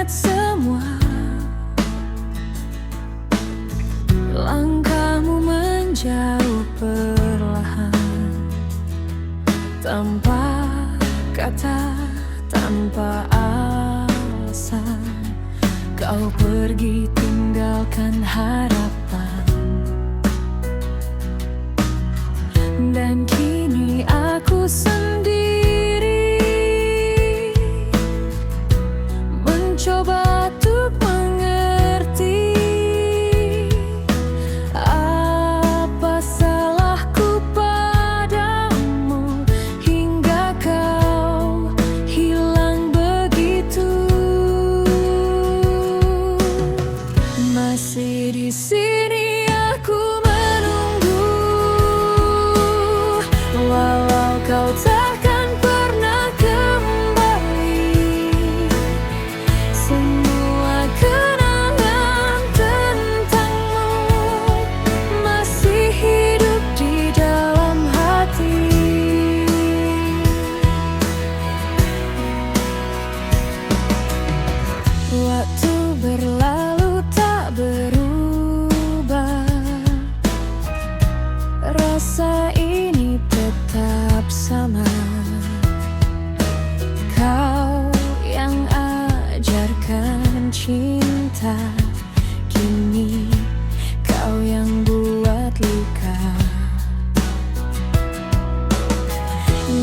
ingat semua langkahmu menjauh perlahan, tanpa kata, tanpa alasan. Kau pergi tinggalkan harapan, dan kini aku sendiri mencoba untuk mengerti apa salahku padamu hingga kau hilang begitu. Masih di sini aku menunggu, walau kau takkan pernah kembali. Semua kenangan tentangmu masih hidup di dalam hati. Waktu berlalu tak berubah, rasa ini tetap sama. Kau yang ajarkan cinta, kini kau yang buat luka.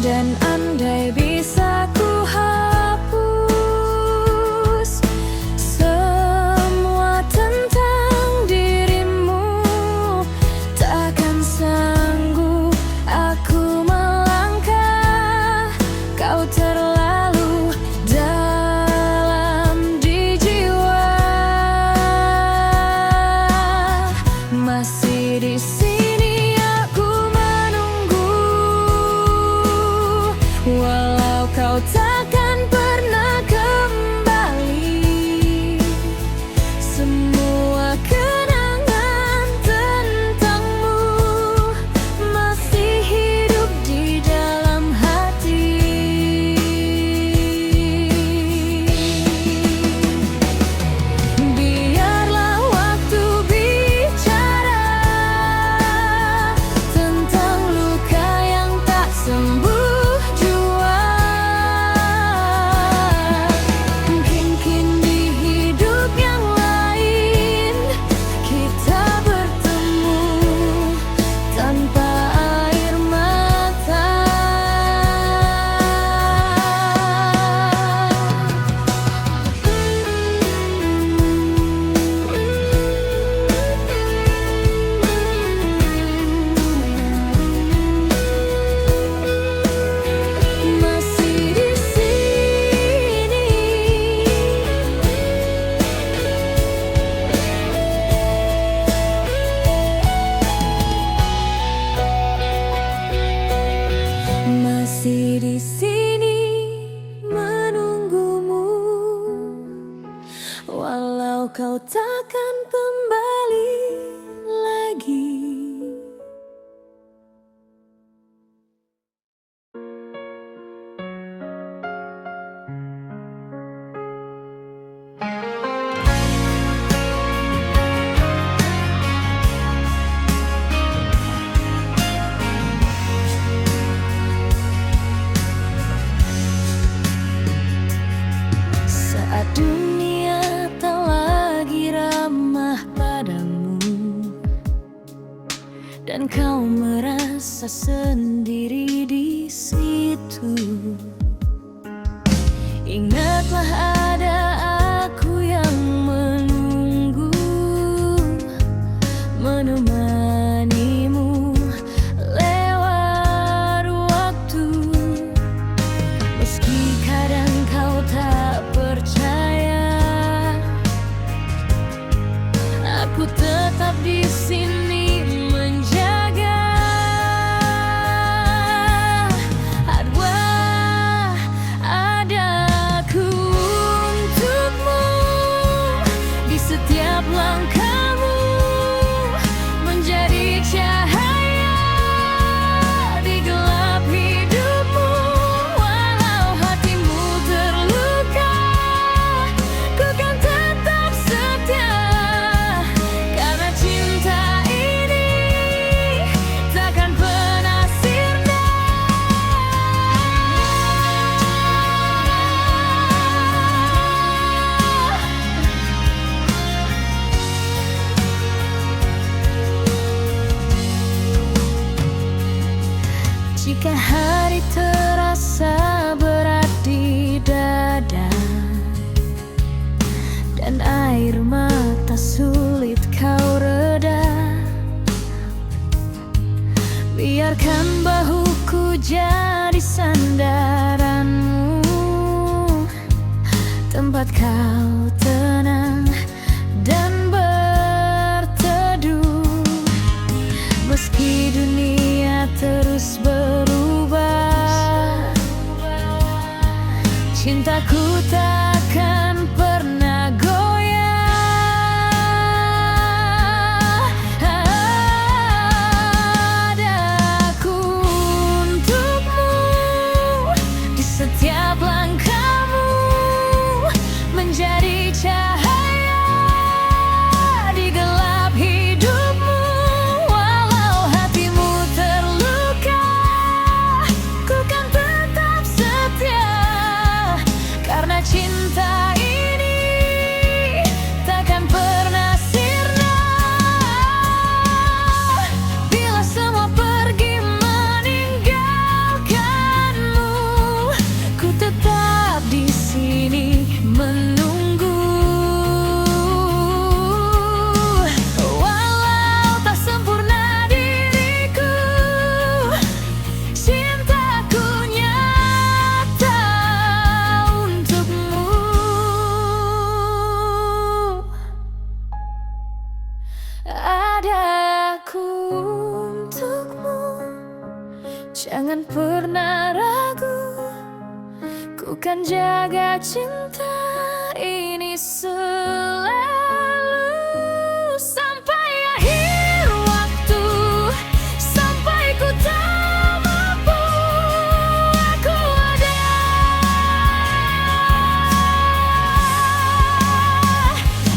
Dan andai bisa ku hapus semua tentang dirimu, takkan sanggup aku melangkah. Kau terlalu dalam di jiwa. Masih di sini aku menunggu, walau kau takkan pernah kembali. Semua kenangan tentangmu masih hidup di dalam hati. Biarlah waktu bicara tentang luka yang tak sembuh jua. Mungkin di hidup yang lain kita bertemu tanpa air mata. Masih di sini, masih di sini menunggumu, walau kau takkan kembali lagi. Saat dunia tak lagi ramah padamu, dan air mata sulit kau reda. Biarkan bahuku jadi sandaranmu, tempat kau tenang dan berteduh. Meski dunia terus berubah, cintaku takkan pernah goyah. Ada aku untukmu di setiap langkahmu, menjadi cahaya di gelap hidupmu. Walau hatimu terluka, ku kan tetap setia, karena cinta ini takkan pernah sirna. Bila semua pergi meninggalkanmu, ku tetap di sini menunggu. Walau tak sempurna diriku, cintaku nyata untukmu. Ada aku untukmu, jangan pernah ragu, ku kan jaga cinta ini selalu sampai akhir waktu, sampai ku tak mampu. Aku ada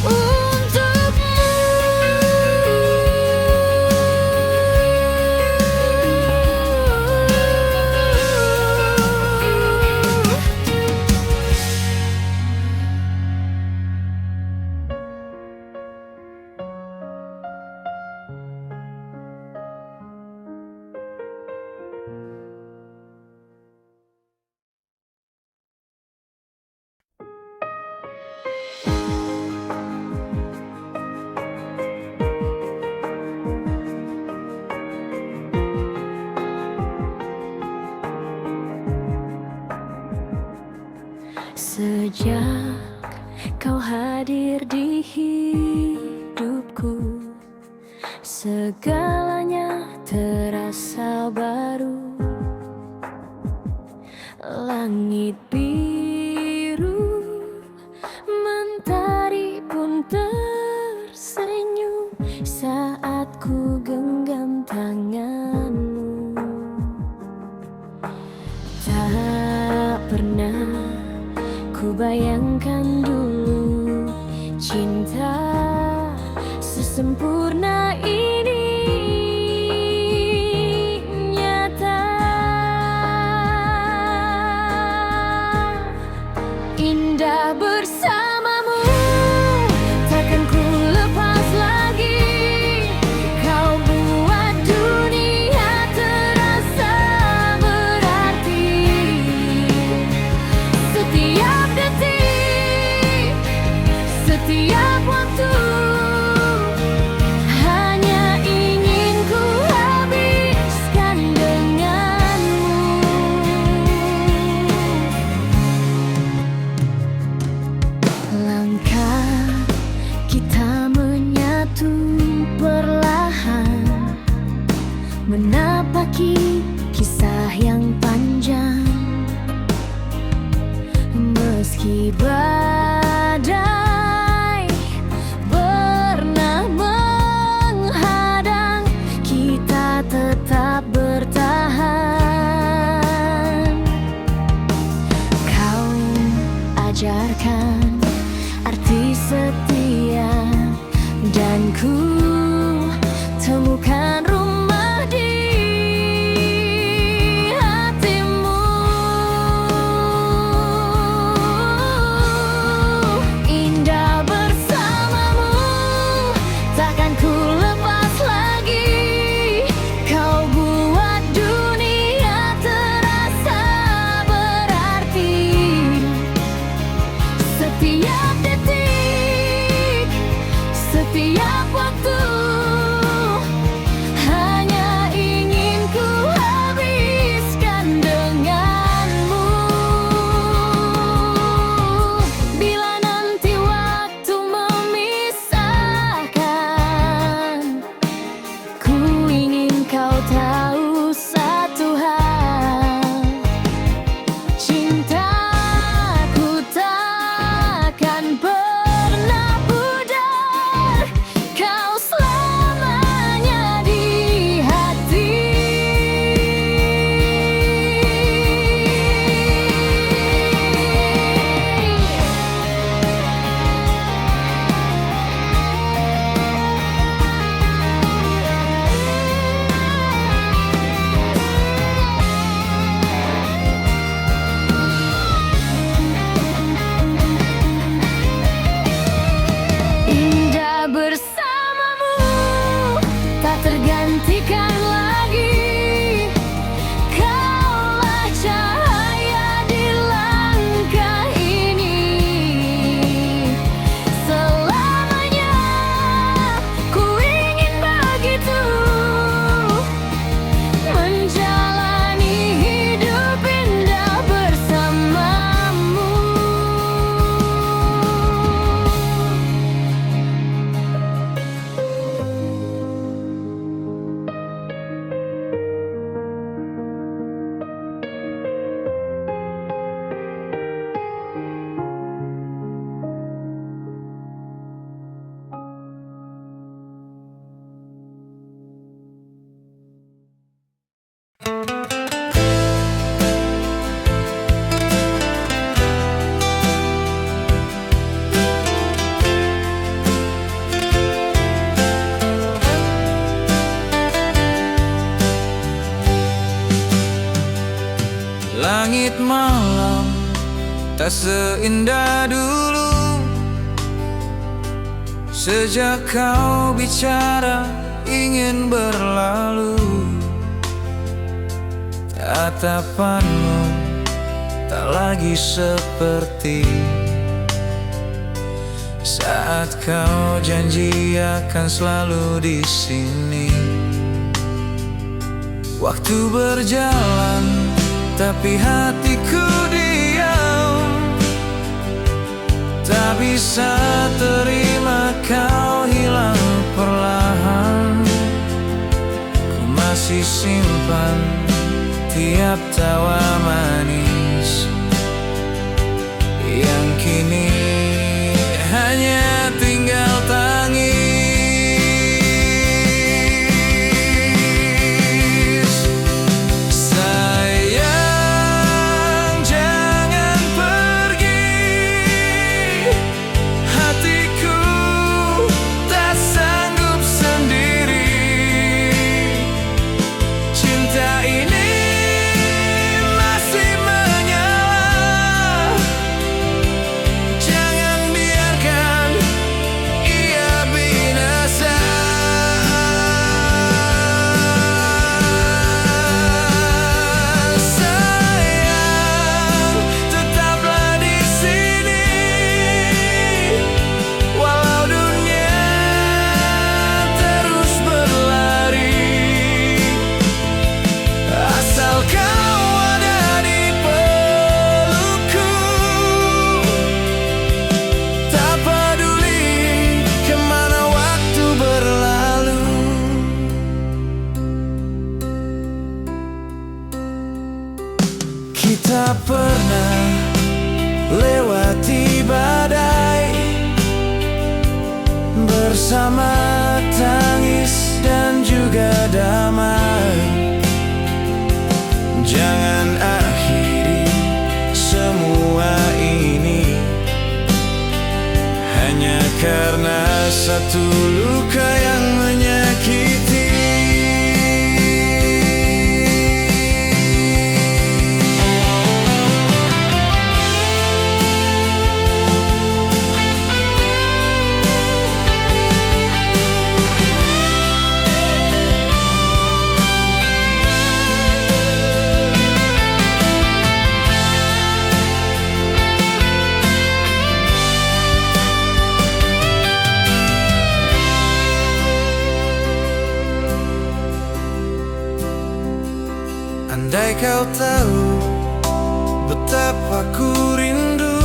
untukmu. Sejak kau hadir di hidupku, segalanya terasa baru. Langit biru, mentari pun tersenyum saat ku genggam tanganmu. Tak pernah ku bayangkan dulu cinta sesempurna ini nyata. Indah bersamamu, takkan ku lepas lagi. Kau buat dunia terasa berarti. Setiap detik, setiap waktu, hanya ingin ku habiskan denganmu. Langkah kita menyatu perlahan, menapaki kisah yang panjang. Meski badai pernah menghadang, kita tetap bertahan. Kau ajarkan arti setia, dan ku temukan rumah di hatimu. Indah bersamamu, takkan ku lepas lagi. Kau buat dunia terasa berarti. Setiap detik, setiap waktu. Hanya ingin ku habiskan denganmu. Bila nanti waktu memisahkan, ku ingin kau tahu satu hal: cintaku takkan pernah pudar. Kau selamanya di hati. Indah bersamamu, tak tergantikan lagi. Kaulah cahaya di langkah ini. Selamanya ku ingin begitu, menjalani hidup indah bersamamu. Langit malam tak seindah dulu. Sejak kau bicara ingin berlalu, tatapanmu tak lagi seperti saat kau janji akan selalu di sini. Waktu berjalan tapi hatiku diam, tak bisa terima kau hilang perlahan. Ku masih simpan tiap tawa manis yang kini hanya tinggal tangis. Kita pernah lewati badai bersama, tangis dan juga damai. Jangan akhiri semua ini hanya karena satu luka yang menyakiti. Andai kau tahu betapa ku rindu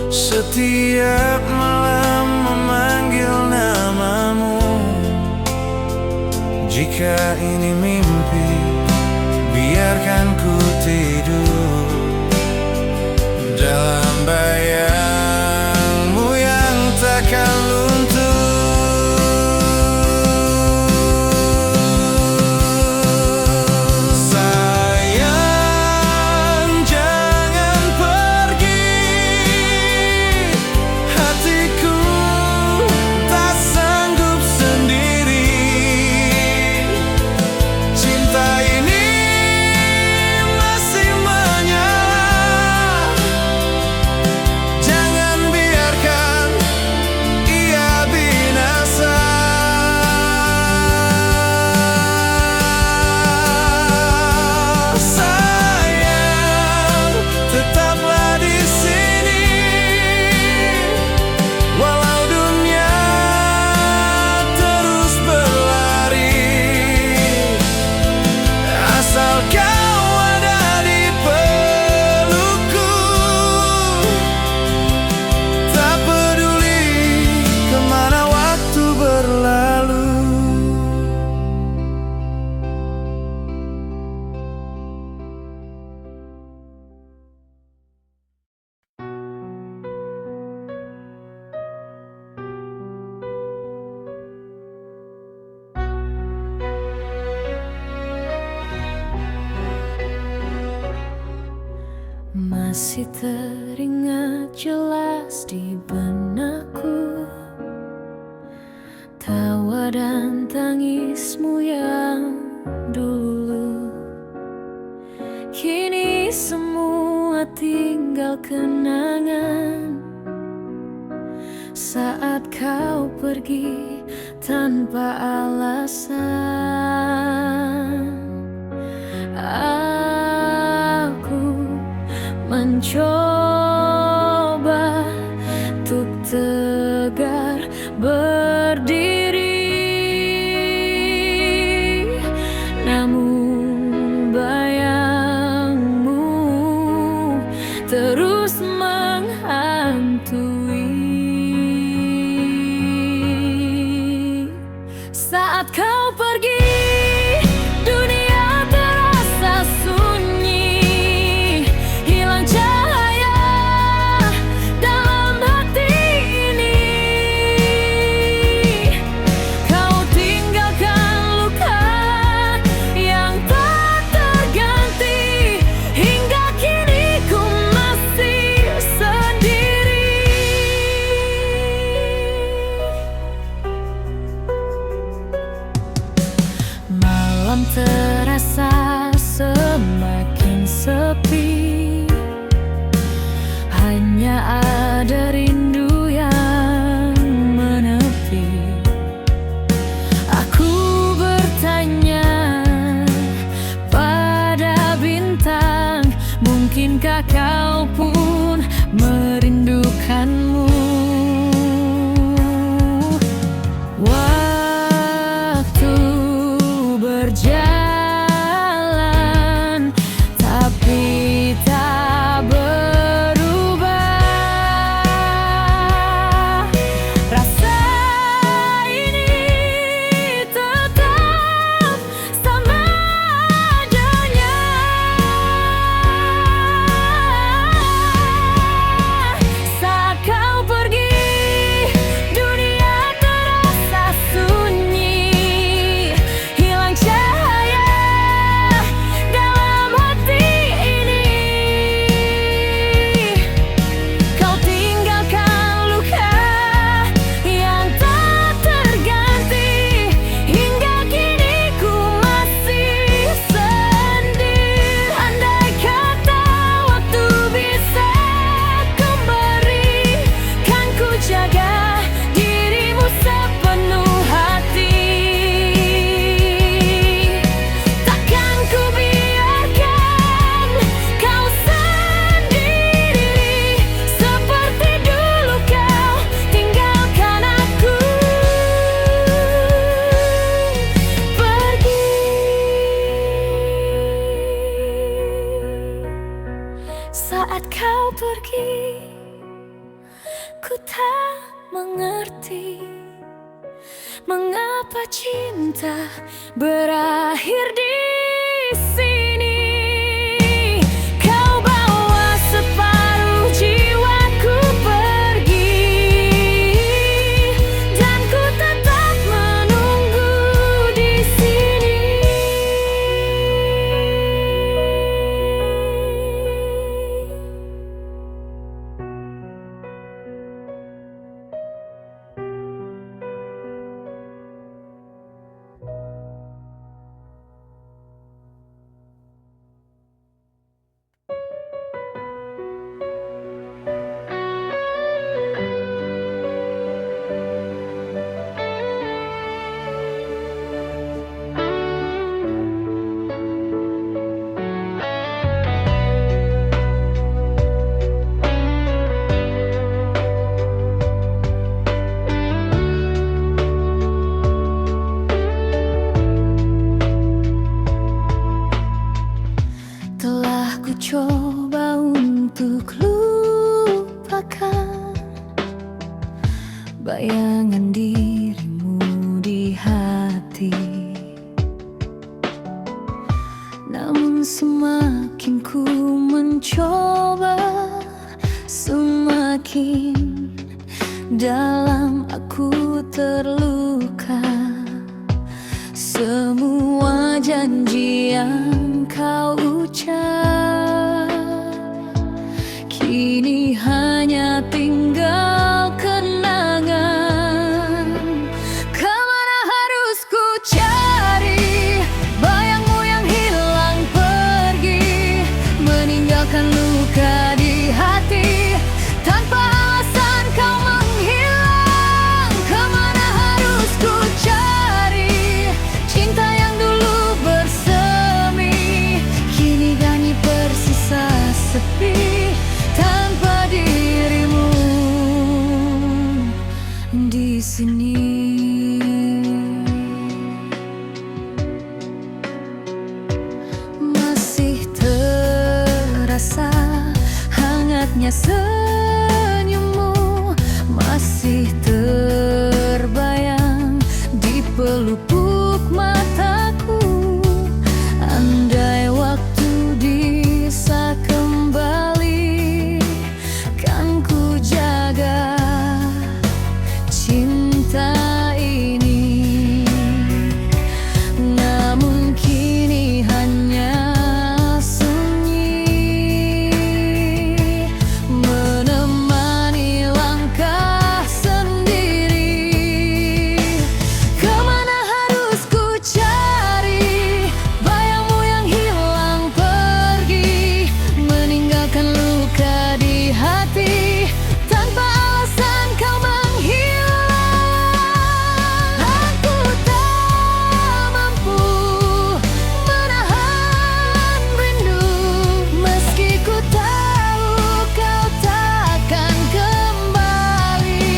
setiap malam memanggil namamu. Jika ini mimpi, biarkan ku tidur dalam bayangmu yang takkan luntur. Masih teringat jelas di benakku tawa dan tangismu yang dulu. Kini semua tinggal kenangan saat kau pergi tanpa alasan. Mencoba untuk tegar berdiri, namun bayangmu terus menghantui. Saat kau pergi, Ku tak mengerti mengapa cinta berakhir di sini. Kau bawa separuh jiwaku pergi, dan ku tetap menunggu di sini. Telah ku coba untuk lupakan bayangan dirimu di hati, namun semakin ku mencoba, semakin dalam aku terluka. Semua janji yang kau ucap kini hanya tinggal kenangan. Kemana harus ku cari bayangmu yang hilang pergi, meninggalkan luka di hati tanpa alasan kau menghilang. Kemana harus ku cari cinta yang dulu bersemi, kini gani bersisa sepi tanpa dirimu di sini. Masih terasa hangatnya senyummu, masih terbayang di pelupuk mataku. Andai waktu bisa kembali, kan ku jaga cinta ini. Namun kini hanya sunyi, menemani langkah sendiri. Kemana harus ku cari bayangmu yang hilang pergi, meninggalkan luka di hati tanpa alasan kau menghilang. Aku tak mampu menahan rindu, meski ku tahu kau takkan kembali.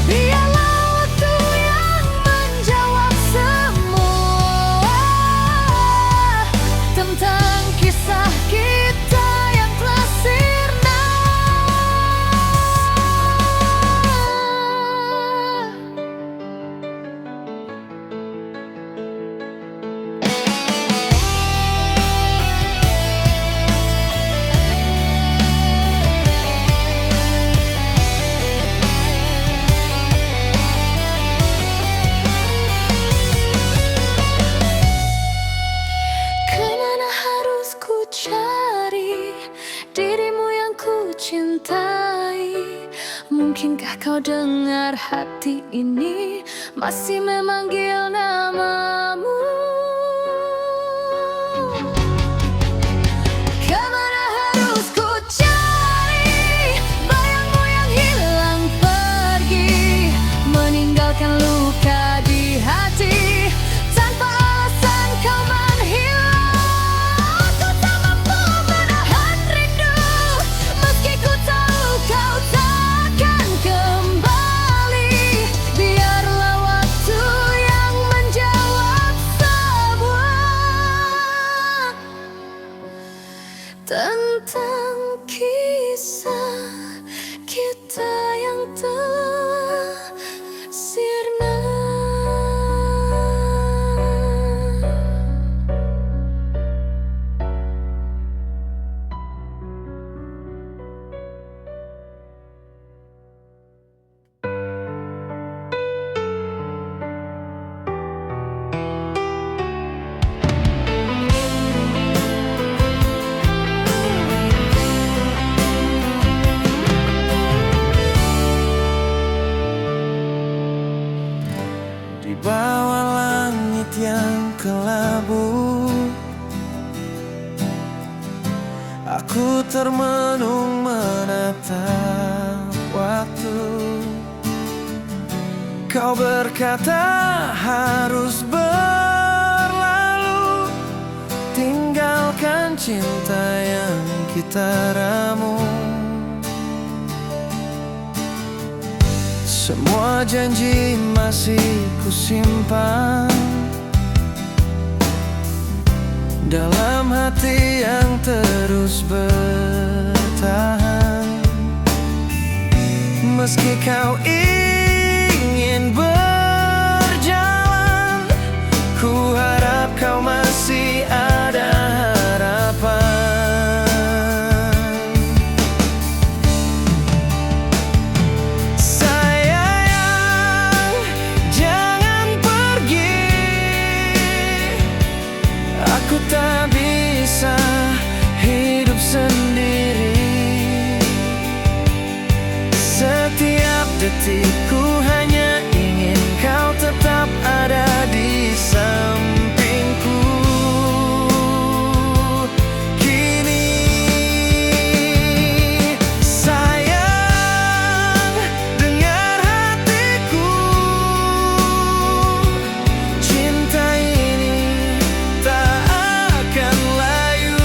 Biarlah waktu yang menjawab semua tentang kisah kita yang telah sirna. Kemana harus ku cari dirimu yang ku cintai? Mungkinkah kau dengar hati ini masih memanggil namamu? Kemana harus ku cari bayangmu yang hilang pergi, meninggalkan luka di hati tanpa alasan kau menghilang. Aku tak mampu menahan rindu, meski ku tahu kau takkan kembali. Biarlah waktu yang menjawab semua Aku termenung menatap waktu. Kau berkata harus berlalu, tinggalkan cinta yang kita ramu. Semua janji masih kusimpan dalam hati yang terus bertahan. Meski kau ingin berjalan, ku harap kau masih ada harapan. Sayang, jangan pergi. Aku tak bisa hidup sendiri. Setiap detikku hanya ingin kau tetap ada di sampingku. Kini sayang, dengar hatiku. Cinta ini tak akan layu.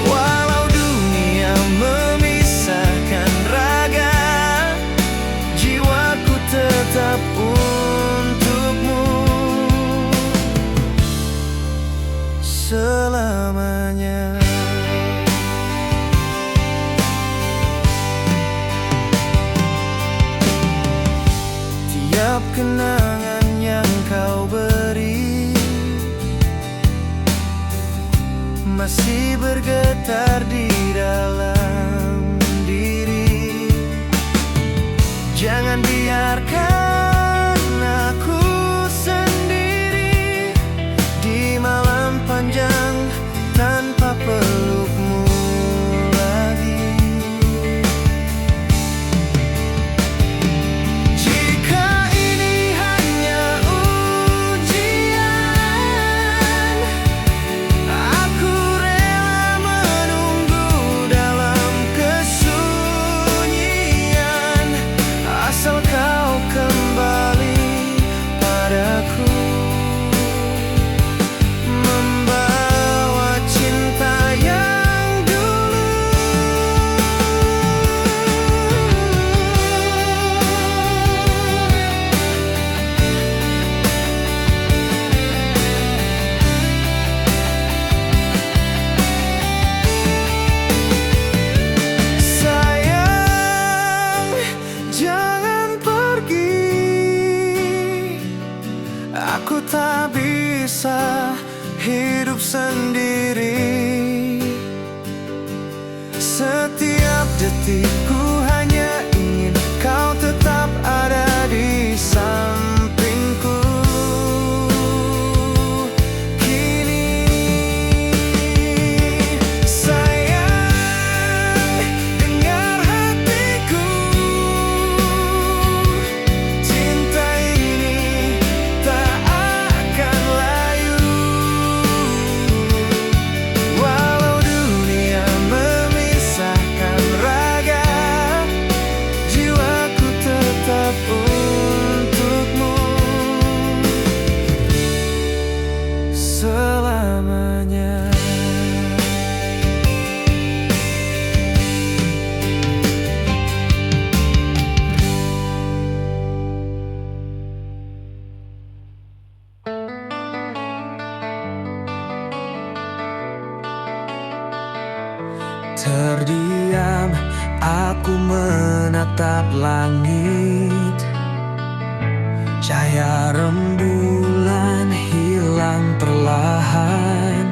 Walau dunia memisahkan raga, jiwaku tetap untukmu selamanya. Tiap kenangan yang kau beri masih bergetar di dalam diri. Jangan biarkan aku sendiri di malam panjang tanpa pelukmu lagi. Jika ini hanya ujian, aku rela menunggu dalam kesunyian, asal kau kembali padaku, membawa cinta yang dulu. Sayang, jangan pergi. Aku tak bisa hidup sendiri. Setiap detikku hanya ingin kau tetap ada di sampingku. Kini sayang, dengar hatiku. Cinta ini tak akan layu. Walau dunia memisahkan raga, jiwaku tetap untukmu selamanya. Terdiam, aku menatap langit. Cahaya rembulan hilang perlahan.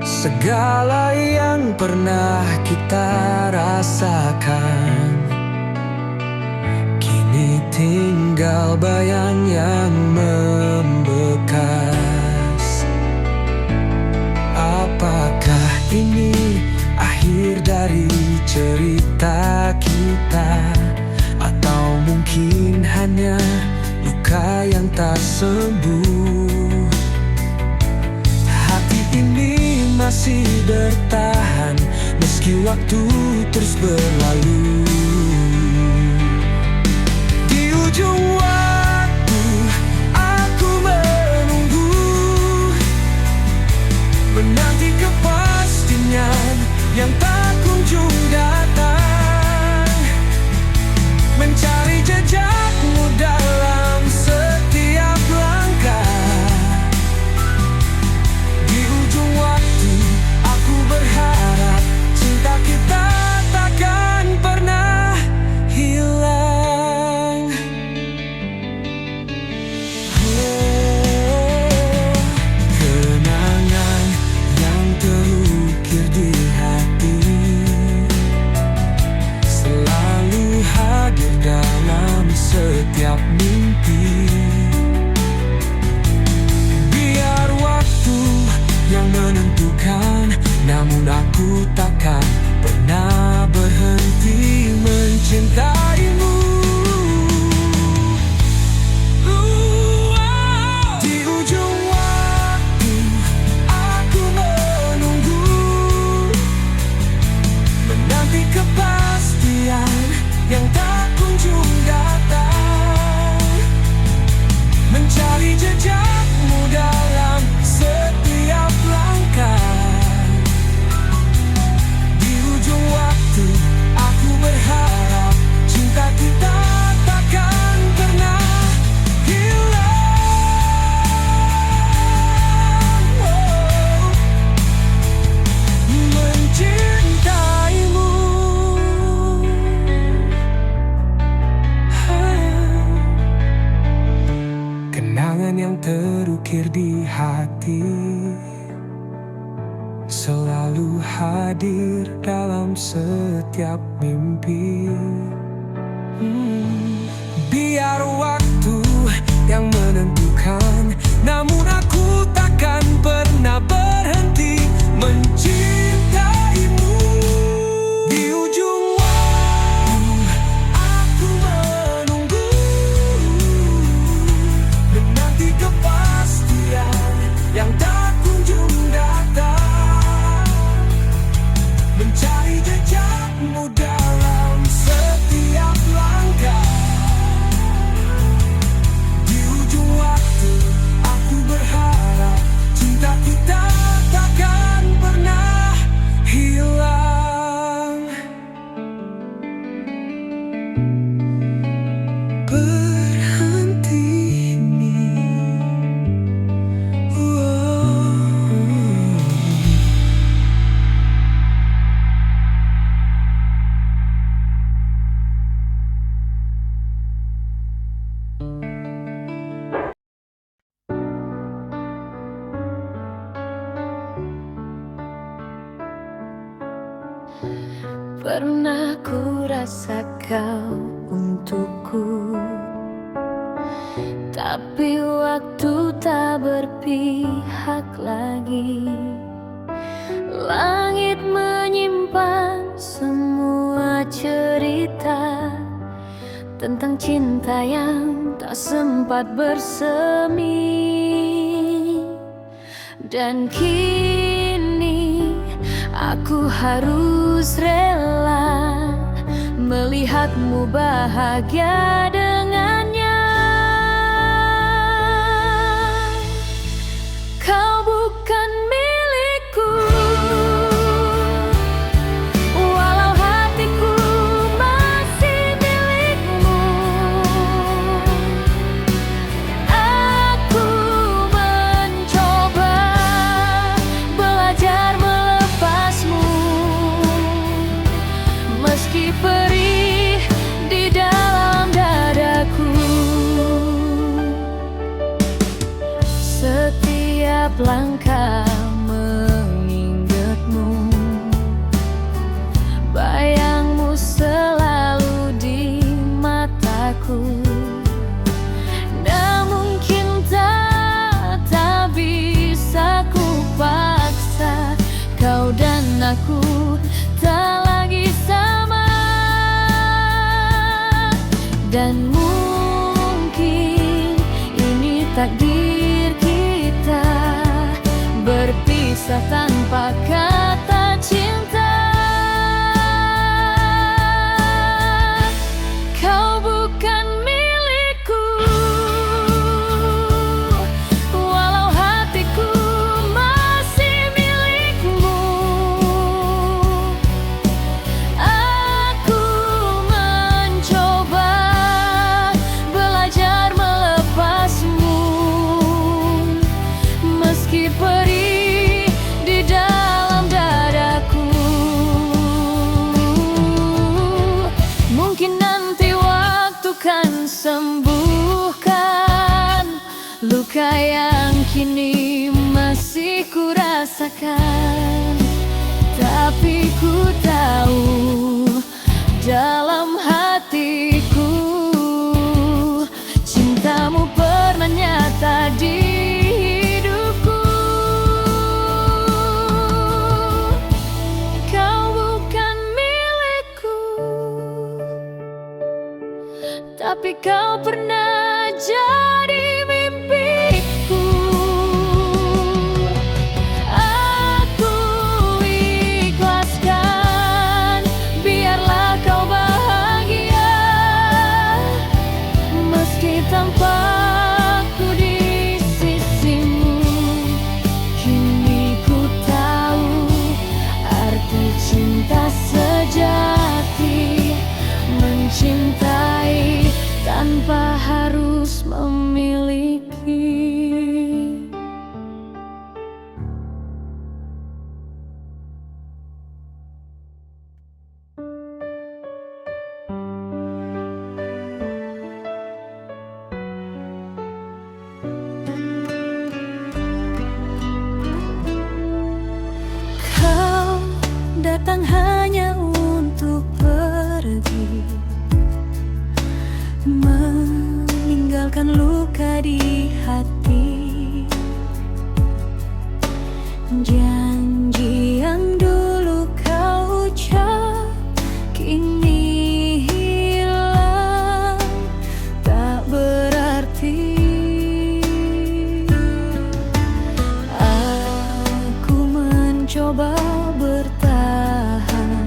Segala yang pernah kita rasakan kini tinggal bayang yang membekas. Apakah ini akhir dari cerita kita, atau mungkin hanya luka yang tak sembuh? Hati ini masih bertahan meski waktu terus berlalu. Di ujung waktu aku menunggu, menanti kepastian yang tak kunjung datang, mencari jejakmu dalam setiap langkah. Di ujung waktu aku berharap cinta kita takkan pernah hilang. Kenangan yang terukir di hati selalu hadir dalam setiap mimpi. Biar waktu yang menentukan, namun aku takkan pernah berhenti mencintaimu. Di ujung waktu aku menunggu, menanti kepastian yang tak kunjung datang, mencari jejakmu dalam setiap langkah. Di ujung waktu aku berharap cinta kita takkan pernah hilang. Mencintaimu. Kenangan yang terukir di hati selalu hadir dalam setiap mimpi. Biar waktu yang menentukan, namun aku takkan pernah berhenti mencintaimu. Di ujung waktu aku menunggu, menanti kepastian yang tak kunjung datang, mencari jejakmu dalam setiap langkah. Di ujung waktu aku berharap cinta kita takkan pernah hilang. Berhenti nih. Pernah ku rasa kau untukku, tapi waktu tak berpihak lagi. Langit menyimpan semua cerita tentang cinta yang tak sempat bersemi. Dan kini aku harus rela melihatmu bahagia dengannya. Kau bukan milikku, walau hatiku masih milikmu. Aku mencoba belajar melepasmu, meski perih di dalam dadaku. Setiap langkah mengingatmu, bayangmu selalu di mataku. Namun cinta tak bisa ku paksa, kau dan aku tak lagi sama. Dan mungkin ini takdir kita berpisah tanpa tanpa kata cinta. Kau bukan milikku, walau hatiku masih milikmu. Aku mencoba belajar melepasmu, meski perih di dalam dadaku. Mungkin nanti waktu kan sembuhkan luka yang kini masih ku rasakan. Tapi ku tahu dalam hatiku cintamu pernah nyata di hidupku. Kau bukan milikku, tapi kau pernah jadi mimpiku. Aku ikhlaskan, biarlah kau bahagia, meski tanpa aku di sisimu. Kini ku tahu arti cinta sejati, mencintai tanpa harus memiliki. Kau datang hanya untuk pergi, meninggalkan luka di hati. Janji yang dulu kau ucap kini hilang, tak berarti. Aku mencoba bertahan,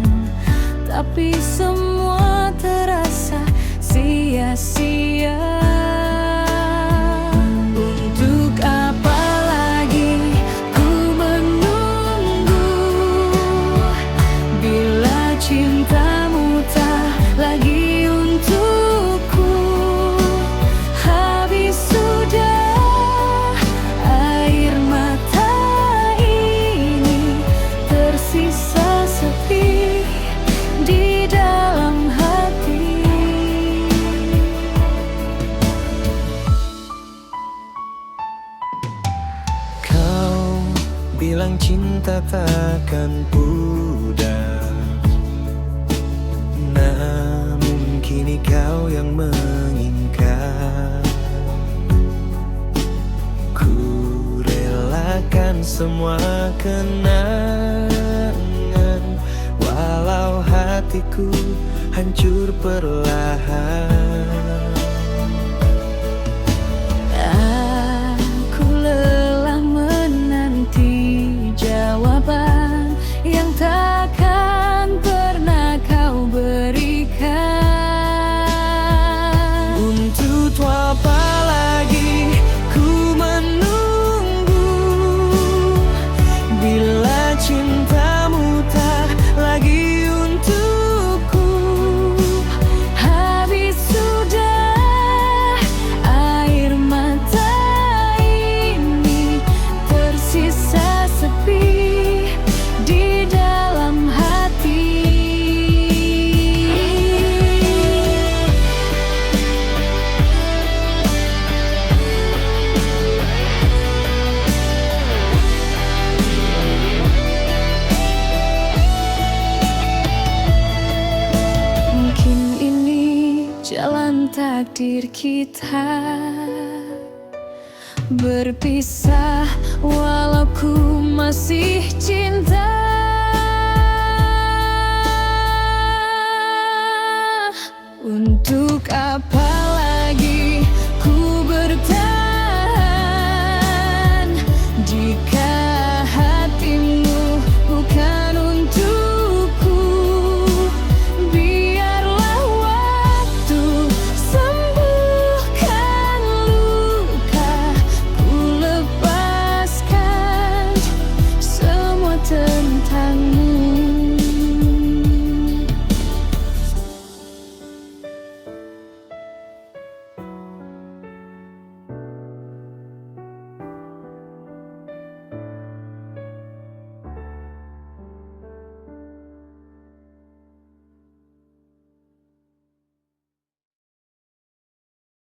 tapi semua terasa sia-sia. Untuk apa lagi ku menunggu, bila cintamu tak lagi untukku. Habis sudah air mata ini, tersisa sepi di dalam hati. Kau bilang cinta takkan pudar, namun kini kau yang mengingkar. Ku relakan semua kenangan, walau hatiku hancur perlahan. Aku lelah menanti jawaban yang takkan pernah kau berikan. Untuk apa lagi ku menunggu, bila cintamu tak lagi untukku. Habis sudah air mata ini, tersisa sepi di dalam hati. Mungkin ini jalan takdir kita, berpisah walau ku masih cinta. Untuk apa